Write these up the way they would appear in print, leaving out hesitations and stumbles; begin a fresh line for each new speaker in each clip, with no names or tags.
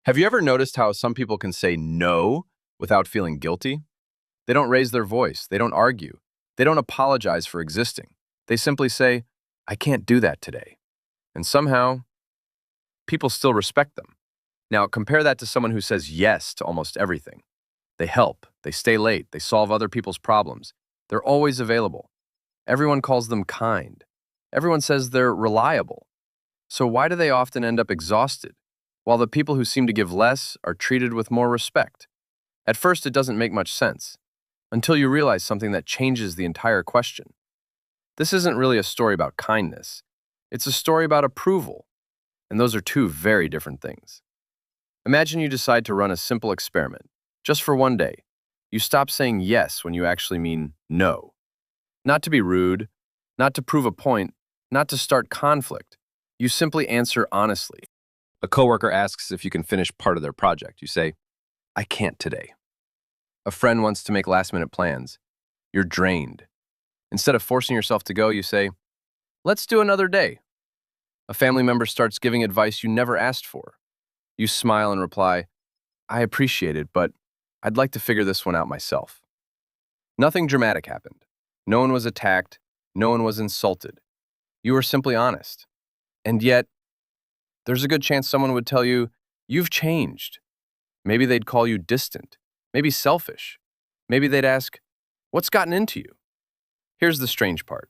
Have you ever noticed how some people can say no without feeling guilty? They don't raise their voice, they don't argue, they don't apologize for existing. They simply say, I can't do that today. And somehow, people still respect them. Now, compare that to someone who says yes to almost everything. They help, they stay late, they solve other people's problems. They're always available. Everyone calls them kind. Everyone says they're reliable. So why do they often end up exhausted, while the people who seem to give less are treated with more respect? At first, it doesn't make much sense, until you realize something that changes the entire question. This isn't really a story about kindness. It's a story about approval, and those are two very different things. Imagine you decide to run a simple experiment, just for one day. You stop saying yes when you actually mean no. Not to be rude, not to prove a point, not to start conflict. You simply answer honestly. A coworker asks if you can finish part of their project. You say, I can't today. A friend wants to make last-minute plans. You're drained. Instead of forcing yourself to go, you say, let's do another day. A family member starts giving advice you never asked for. You smile and reply, I appreciate it, but I'd like to figure this one out myself. Nothing dramatic happened. No one was attacked. No one was insulted. You were simply honest. And yet, there's a good chance someone would tell you, you've changed. Maybe they'd call you distant, maybe selfish. Maybe they'd ask, what's gotten into you? Here's the strange part.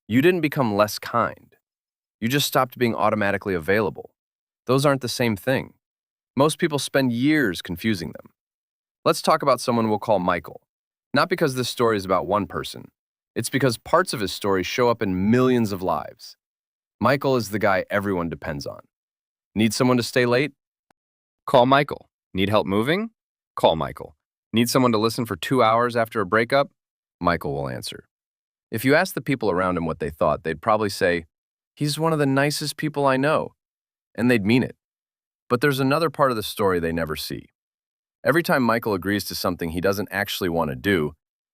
You didn't become less kind. You just stopped being automatically available. Those aren't the same thing. Most people spend years confusing them. Let's talk about someone we'll call Michael. Not because this story is about one person. It's because parts of his story show up in millions of lives. Michael is the guy everyone depends on. Need someone to stay late? Call Michael. Need help moving? Call Michael. Need someone to listen for 2 hours after a breakup? Michael will answer. If you ask the people around him what they thought, they'd probably say, he's one of the nicest people I know. And they'd mean it. But there's another part of the story they never see. Every time Michael agrees to something he doesn't actually want to do,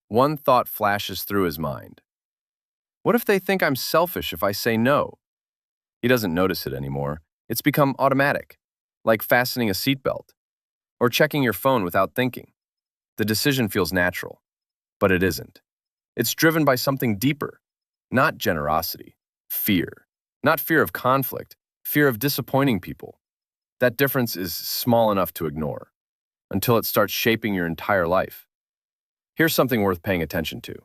one thought flashes through his mind. What if they think I'm selfish if I say no? He doesn't notice it anymore. It's become automatic, like fastening a seatbelt or checking your phone without thinking. The decision feels natural, but it isn't. It's driven by something deeper, not generosity, fear. Not fear of conflict, fear of disappointing people. That difference is small enough to ignore, until it starts shaping your entire life. Here's something worth paying attention to.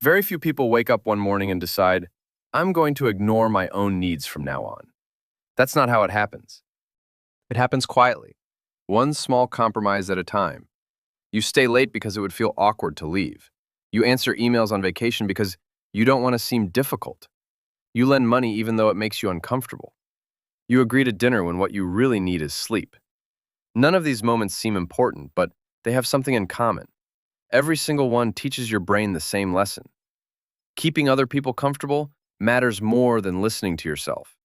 Very few people wake up one morning and decide, I'm going to ignore my own needs from now on. That's not how it happens. It happens quietly, one small compromise at a time. You stay late because it would feel awkward to leave. You answer emails on vacation because you don't want to seem difficult. You lend money even though it makes you uncomfortable. You agree to dinner when what you really need is sleep. None of these moments seem important, but they have something in common. Every single one teaches your brain the same lesson. Keeping other people comfortable matters more than listening to yourself.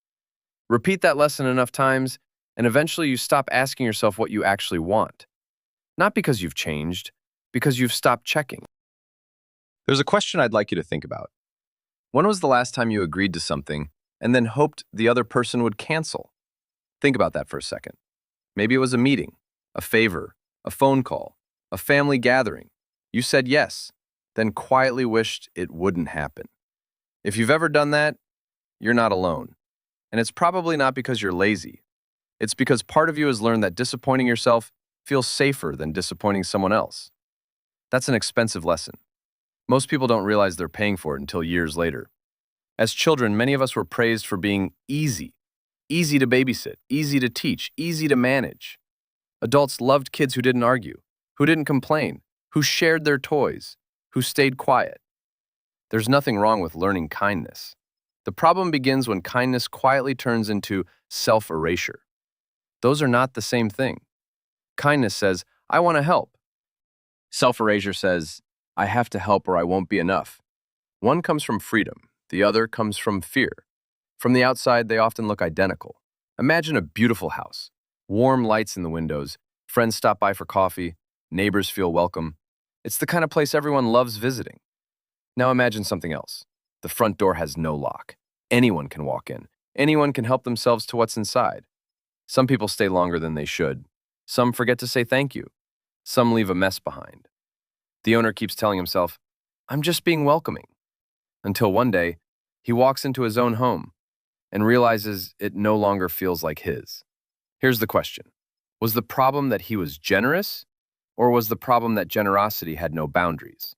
Repeat that lesson enough times, and eventually you stop asking yourself what you actually want. Not because you've changed, because you've stopped checking. There's a question I'd like you to think about. When was the last time you agreed to something and then hoped the other person would cancel? Think about that for a second. Maybe it was a meeting, a favor, a phone call, a family gathering. You said yes, then quietly wished it wouldn't happen. If you've ever done that, you're not alone. And it's probably not because you're lazy. It's because part of you has learned that disappointing yourself feels safer than disappointing someone else. That's an expensive lesson. Most people don't realize they're paying for it until years later. As children, many of us were praised for being easy. Easy to babysit, easy to teach, easy to manage. Adults loved kids who didn't argue, who didn't complain, who shared their toys, who stayed quiet. There's nothing wrong with learning kindness. The problem begins when kindness quietly turns into self-erasure. Those are not the same thing. Kindness says, I want to help. Self-erasure says, I have to help or I won't be enough. One comes from freedom, the other comes from fear. From the outside, they often look identical. Imagine a beautiful house, warm lights in the windows, friends stop by for coffee, neighbors feel welcome. It's the kind of place everyone loves visiting. Now imagine something else. The front door has no lock. Anyone can walk in. Anyone can help themselves to what's inside. Some people stay longer than they should. Some forget to say thank you. Some leave a mess behind. The owner keeps telling himself, I'm just being welcoming. Until one day, he walks into his own home and realizes it no longer feels like his. Here's the question. Was the problem that he was generous, or was the problem that generosity had no boundaries?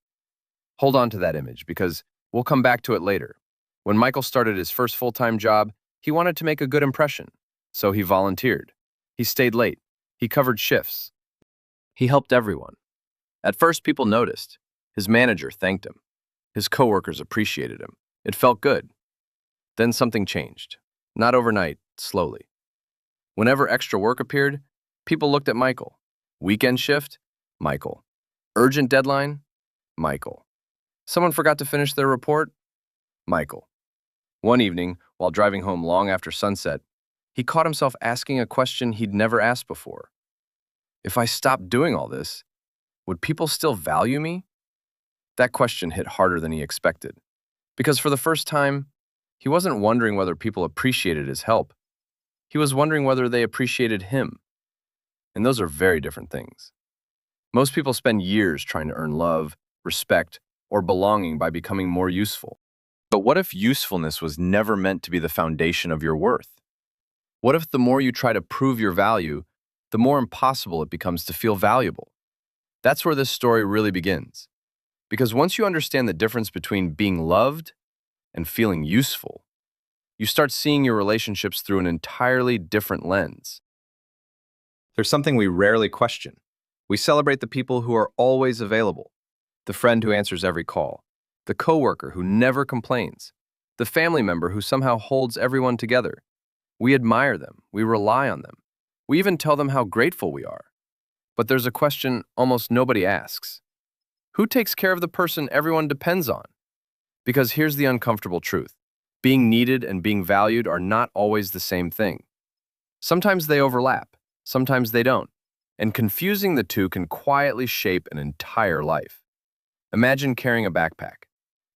Hold on to that image because we'll come back to it later. When Michael started his first full-time job, he wanted to make a good impression, so he volunteered. He stayed late. He covered shifts. He helped everyone. At first, people noticed. His manager thanked him. His coworkers appreciated him. It felt good. Then something changed. Not overnight, slowly. Whenever extra work appeared, people looked at Michael. Weekend shift? Michael. Urgent deadline? Michael. Someone forgot to finish their report? Michael. One evening, while driving home long after sunset, he caught himself asking a question he'd never asked before. If I stopped doing all this, would people still value me? That question hit harder than he expected, because for the first time, he wasn't wondering whether people appreciated his help. He was wondering whether they appreciated him. And those are very different things. Most people spend years trying to earn love, respect, or belonging by becoming more useful. But what if usefulness was never meant to be the foundation of your worth? What if the more you try to prove your value, the more impossible it becomes to feel valuable? That's where this story really begins. Because once you understand the difference between being loved and feeling useful, you start seeing your relationships through an entirely different lens. There's something we rarely question. We celebrate the people who are always available, the friend who answers every call, the coworker who never complains, the family member who somehow holds everyone together. We admire them, we rely on them, we even tell them how grateful we are. But there's a question almost nobody asks. Who takes care of the person everyone depends on? Because here's the uncomfortable truth. Being needed and being valued are not always the same thing. Sometimes they overlap, sometimes they don't, and confusing the two can quietly shape an entire life. Imagine carrying a backpack.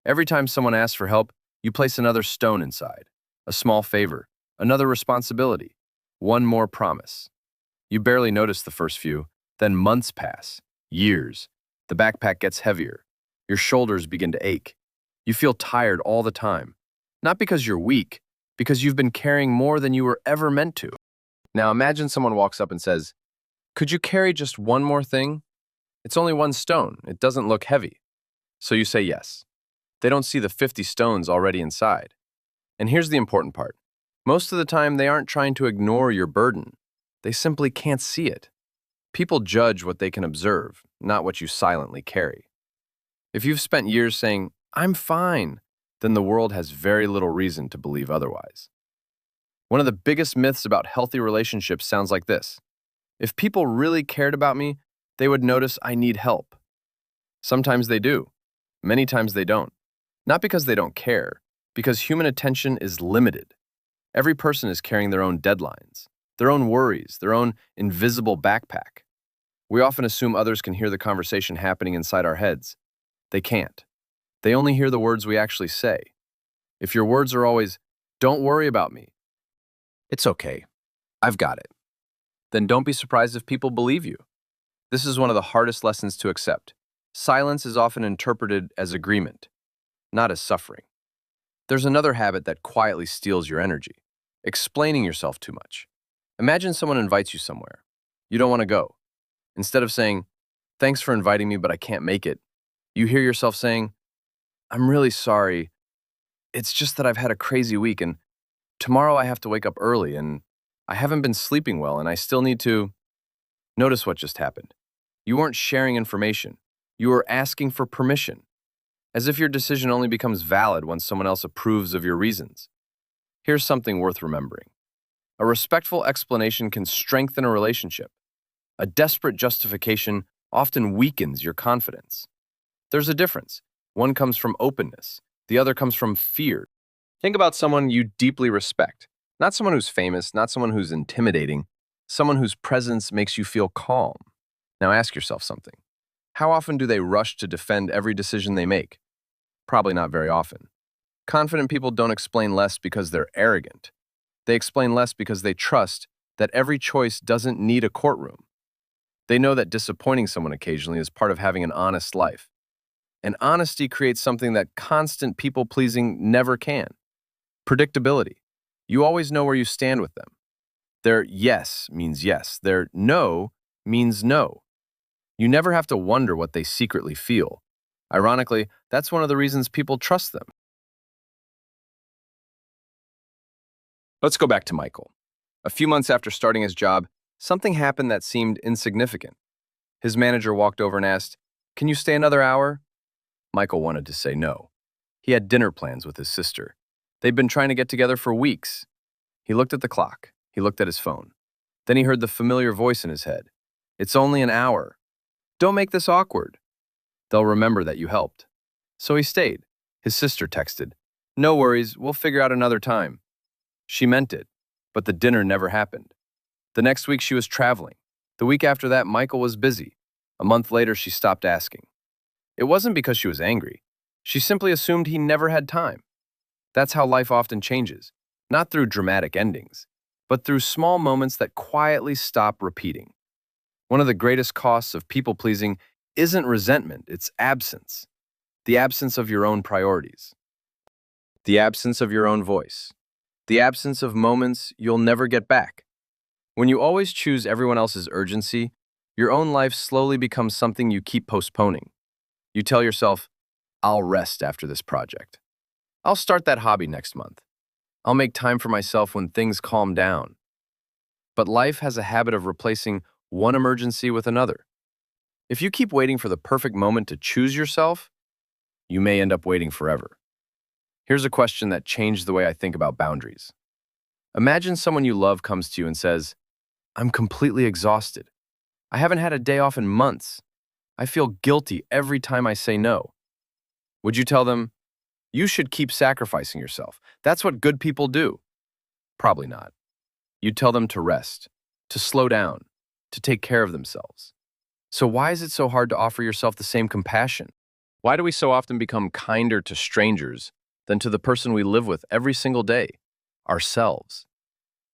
Every time someone asks for help, you place another stone inside, a small favor, another responsibility, one more promise. You barely notice the first few, then months pass, years. The backpack gets heavier. Your shoulders begin to ache. You feel tired all the time. Not because you're weak, because you've been carrying more than you were ever meant to. Now imagine someone walks up and says, "Could you carry just one more thing? It's only one stone. It doesn't look heavy." So you say yes. They don't see the 50 stones already inside. And here's the important part. Most of the time, they aren't trying to ignore your burden. They simply can't see it. People judge what they can observe, not what you silently carry. If you've spent years saying, "I'm fine," then the world has very little reason to believe otherwise. One of the biggest myths about healthy relationships sounds like this. If people really cared about me, they would notice I need help. Sometimes they do. Many times they don't. Not because they don't care, because human attention is limited. Every person is carrying their own deadlines, their own worries, their own invisible backpack. We often assume others can hear the conversation happening inside our heads. They can't. They only hear the words we actually say. If your words are always, "Don't worry about me," "It's okay, I've got it," then don't be surprised if people believe you. This is one of the hardest lessons to accept. Silence is often interpreted as agreement, not as suffering. There's another habit that quietly steals your energy: explaining yourself too much. Imagine someone invites you somewhere. You don't want to go. Instead of saying, "Thanks for inviting me, but I can't make it," you hear yourself saying, "I'm really sorry. It's just that I've had a crazy week, and tomorrow I have to wake up early, and I haven't been sleeping well, and I still need to." Notice what just happened. You weren't sharing information. You were asking for permission, as if your decision only becomes valid when someone else approves of your reasons. Here's something worth remembering. A respectful explanation can strengthen a relationship. A desperate justification often weakens your confidence. There's a difference. One comes from openness. The other comes from fear. Think about someone you deeply respect. Not someone who's famous, not someone who's intimidating, someone whose presence makes you feel calm. Now ask yourself something. How often do they rush to defend every decision they make? Probably not very often. Confident people don't explain less because they're arrogant. They explain less because they trust that every choice doesn't need a courtroom. They know that disappointing someone occasionally is part of having an honest life. And honesty creates something that constant people-pleasing never can: predictability. You always know where you stand with them. Their yes means yes. Their no means no. You never have to wonder what they secretly feel. Ironically, that's one of the reasons people trust them. Let's go back to Michael. A few months after starting his job, something happened that seemed insignificant. His manager walked over and asked, "Can you stay another hour?" Michael wanted to say no. He had dinner plans with his sister. They'd been trying to get together for weeks. He looked at the clock. He looked at his phone. Then he heard the familiar voice in his head. "It's only an hour. Don't make this awkward. They'll remember that you helped." So he stayed. His sister texted, "No worries, we'll figure out another time." She meant it, but the dinner never happened. The next week she was traveling. The week after that, Michael was busy. A month later, she stopped asking. It wasn't because she was angry. She simply assumed he never had time. That's how life often changes, not through dramatic endings, but through small moments that quietly stop repeating. One of the greatest costs of people-pleasing isn't resentment, it's absence. The absence of your own priorities. The absence of your own voice. The absence of moments you'll never get back. When you always choose everyone else's urgency, your own life slowly becomes something you keep postponing. You tell yourself, "I'll rest after this project. I'll start that hobby next month. I'll make time for myself when things calm down." But life has a habit of replacing one emergency with another. If you keep waiting for the perfect moment to choose yourself, you may end up waiting forever. Here's a question that changed the way I think about boundaries. Imagine someone you love comes to you and says, "I'm completely exhausted. I haven't had a day off in months. I feel guilty every time I say no." Would you tell them, "You should keep sacrificing yourself. That's what good people do"? Probably not. You'd tell them to rest, to slow down, to take care of themselves. So why is it so hard to offer yourself the same compassion? Why do we so often become kinder to strangers than to the person we live with every single day, ourselves?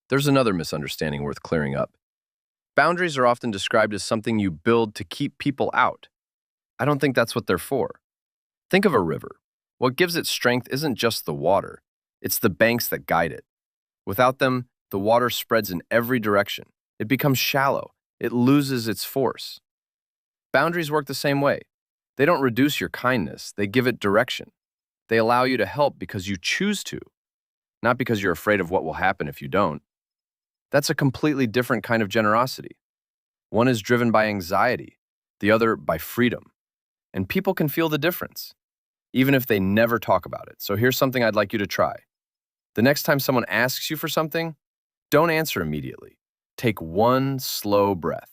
There's another misunderstanding worth clearing up. Boundaries are often described as something you build to keep people out. I don't think that's what they're for. Think of a river. What gives it strength isn't just the water, it's the banks that guide it. Without them, the water spreads in every direction. It becomes shallow. It loses its force. Boundaries work the same way. They don't reduce your kindness, they give it direction. They allow you to help because you choose to, not because you're afraid of what will happen if you don't. That's a completely different kind of generosity. One is driven by anxiety, the other by freedom. And people can feel the difference, even if they never talk about it. So here's something I'd like you to try. The next time someone asks you for something, don't answer immediately. Take one slow breath.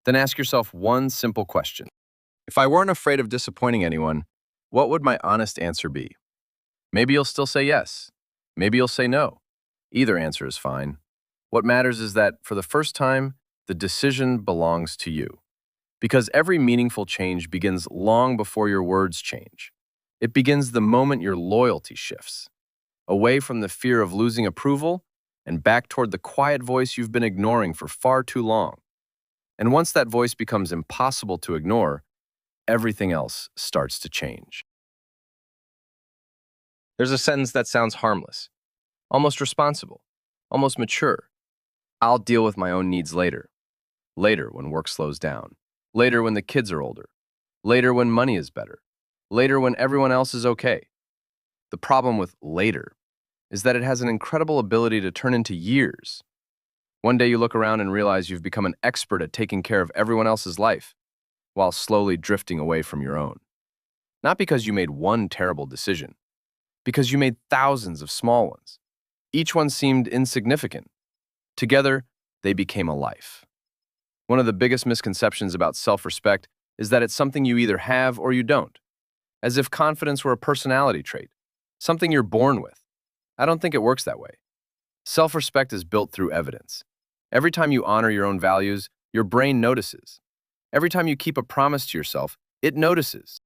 Then ask yourself one simple question. If I weren't afraid of disappointing anyone, what would my honest answer be? Maybe you'll still say yes. Maybe you'll say no. Either answer is fine. What matters is that, for the first time, the decision belongs to you. Because every meaningful change begins long before your words change. It begins the moment your loyalty shifts, away from the fear of losing approval and back toward the quiet voice you've been ignoring for far too long. And once that voice becomes impossible to ignore, everything else starts to change. There's a sentence that sounds harmless, almost responsible, almost mature. I'll deal with my own needs later. Later when work slows down. Later when the kids are older. Later when money is better. Later when everyone else is okay. The problem with later is that it has an incredible ability to turn into years. One day you look around and realize you've become an expert at taking care of everyone else's life, while slowly drifting away from your own. Not because you made one terrible decision, because you made thousands of small ones. Each one seemed insignificant. Together, they became a life. One of the biggest misconceptions about self-respect is that it's something you either have or you don't, as if confidence were a personality trait, something you're born with. I don't think it works that way. Self-respect is built through evidence. Every time you honor your own values, your brain notices. Every time you keep a promise to yourself, it notices.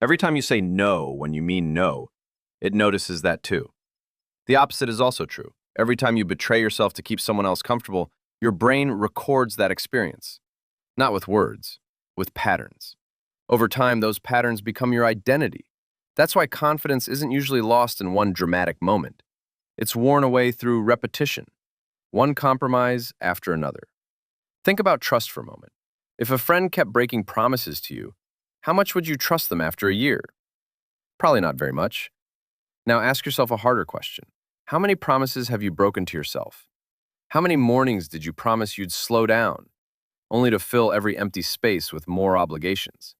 Every time you say no when you mean no, it notices that too. The opposite is also true. Every time you betray yourself to keep someone else comfortable, your brain records that experience. Not with words, with patterns. Over time, those patterns become your identity. That's why confidence isn't usually lost in one dramatic moment. It's worn away through repetition, one compromise after another. Think about trust for a moment. If a friend kept breaking promises to you, how much would you trust them after a year? Probably not very much. Now ask yourself a harder question. How many promises have you broken to yourself? How many mornings did you promise you'd slow down, only to fill every empty space with more obligations?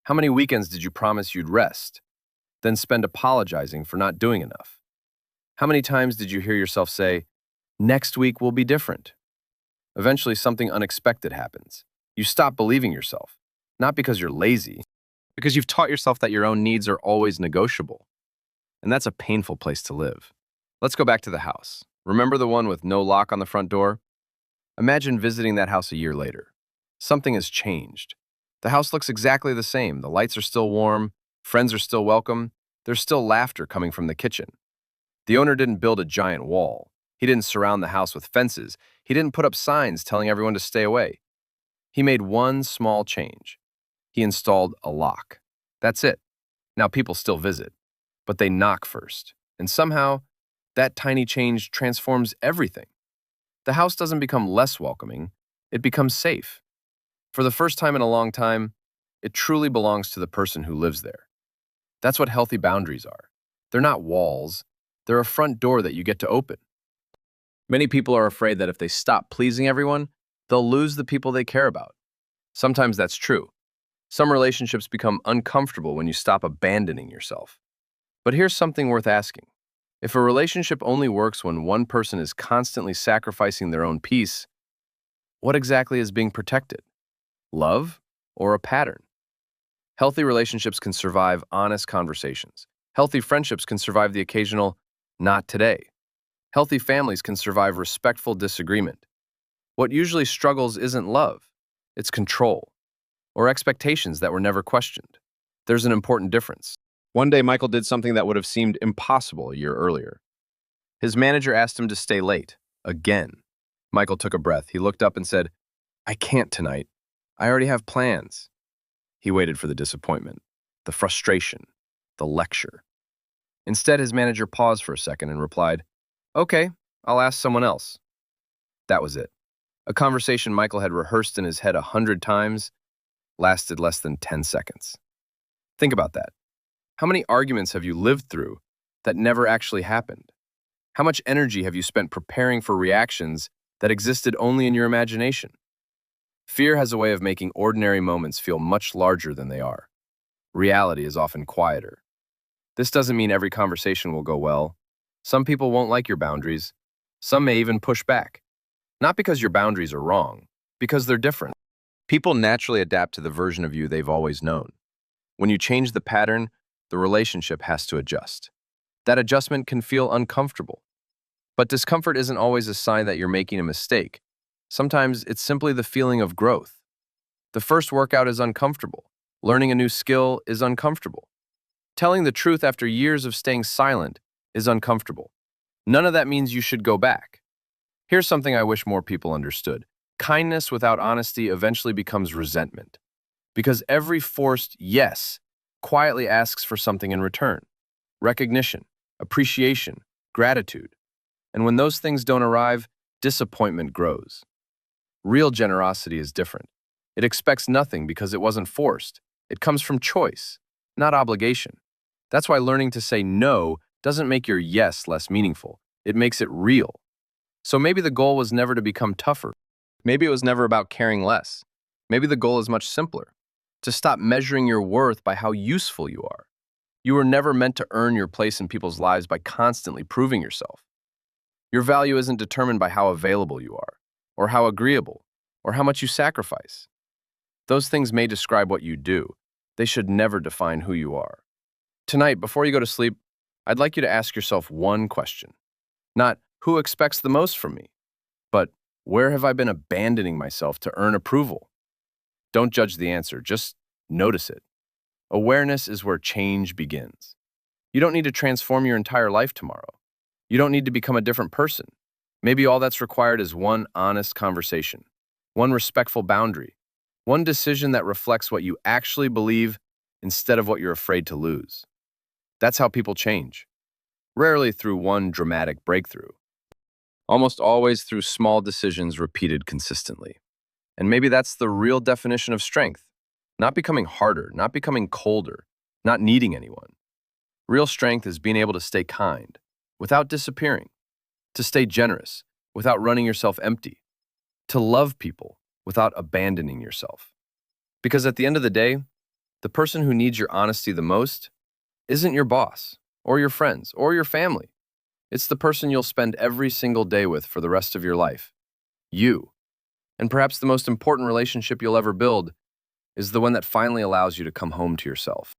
How many weekends did you promise you'd rest, then spend apologizing for not doing enough? How many times did you hear yourself say, "Next week will be different"? Eventually, something unexpected happens. You stop believing yourself, not because you're lazy, because you've taught yourself that your own needs are always negotiable. And that's a painful place to live. Let's go back to the house. Remember the one with no lock on the front door? Imagine visiting that house a year later. Something has changed. The house looks exactly the same. The lights are still warm, friends are still welcome, there's still laughter coming from the kitchen. The owner didn't build a giant wall. He didn't surround the house with fences. He didn't put up signs telling everyone to stay away. He made one small change. He installed a lock. That's it. Now people still visit, but they knock first. And somehow, that tiny change transforms everything. The house doesn't become less welcoming, it becomes safe. For the first time in a long time, it truly belongs to the person who lives there. That's what healthy boundaries are. They're not walls, they're a front door that you get to open. Many people are afraid that if they stop pleasing everyone, they'll lose the people they care about. Sometimes that's true. Some relationships become uncomfortable when you stop abandoning yourself. But here's something worth asking. If a relationship only works when one person is constantly sacrificing their own peace, what exactly is being protected? Love or a pattern? Healthy relationships can survive honest conversations. Healthy friendships can survive the occasional, "not today." Healthy families can survive respectful disagreement. What usually struggles isn't love, it's control, or expectations that were never questioned. There's an important difference. One day, Michael did something that would have seemed impossible a year earlier. His manager asked him to stay late, again. Michael took a breath. He looked up and said, "I can't tonight. I already have plans." He waited for the disappointment, the frustration, the lecture. Instead, his manager paused for a second and replied, "Okay, I'll ask someone else." That was it. A conversation Michael had rehearsed in his head 100 times lasted less than 10 seconds. Think about that. How many arguments have you lived through that never actually happened? How much energy have you spent preparing for reactions that existed only in your imagination? Fear has a way of making ordinary moments feel much larger than they are. Reality is often quieter. This doesn't mean every conversation will go well. Some people won't like your boundaries. Some may even push back. Not because your boundaries are wrong, because they're different. People naturally adapt to the version of you they've always known. When you change the pattern, the relationship has to adjust. That adjustment can feel uncomfortable. But discomfort isn't always a sign that you're making a mistake. Sometimes it's simply the feeling of growth. The first workout is uncomfortable. Learning a new skill is uncomfortable. Telling the truth after years of staying silent is uncomfortable. None of that means you should go back. Here's something I wish more people understood. Kindness without honesty eventually becomes resentment. Because every forced yes quietly asks for something in return. Recognition, appreciation, gratitude. And when those things don't arrive, disappointment grows. Real generosity is different. It expects nothing because it wasn't forced. It comes from choice, not obligation. That's why learning to say no doesn't make your yes less meaningful. It makes it real. So maybe the goal was never to become tougher. Maybe it was never about caring less. Maybe the goal is much simpler. To stop measuring your worth by how useful you are. You were never meant to earn your place in people's lives by constantly proving yourself. Your value isn't determined by how available you are, or how agreeable, or how much you sacrifice. Those things may describe what you do. They should never define who you are. Tonight, before you go to sleep, I'd like you to ask yourself one question. Not, who expects the most from me? But, where have I been abandoning myself to earn approval? Don't judge the answer, just notice it. Awareness is where change begins. You don't need to transform your entire life tomorrow. You don't need to become a different person. Maybe all that's required is one honest conversation, one respectful boundary, One decision that reflects what you actually believe instead of what you're afraid to lose. That's how people change, rarely through one dramatic breakthrough, almost always through small decisions repeated consistently. And maybe that's the real definition of strength. Not becoming harder, not becoming colder, not needing anyone. Real strength is being able to stay kind without disappearing, to stay generous without running yourself empty, to love people without abandoning yourself. Because at the end of the day, the person who needs your honesty the most isn't your boss or your friends or your family. It's the person you'll spend every single day with for the rest of your life. You. And perhaps the most important relationship you'll ever build is the one that finally allows you to come home to yourself.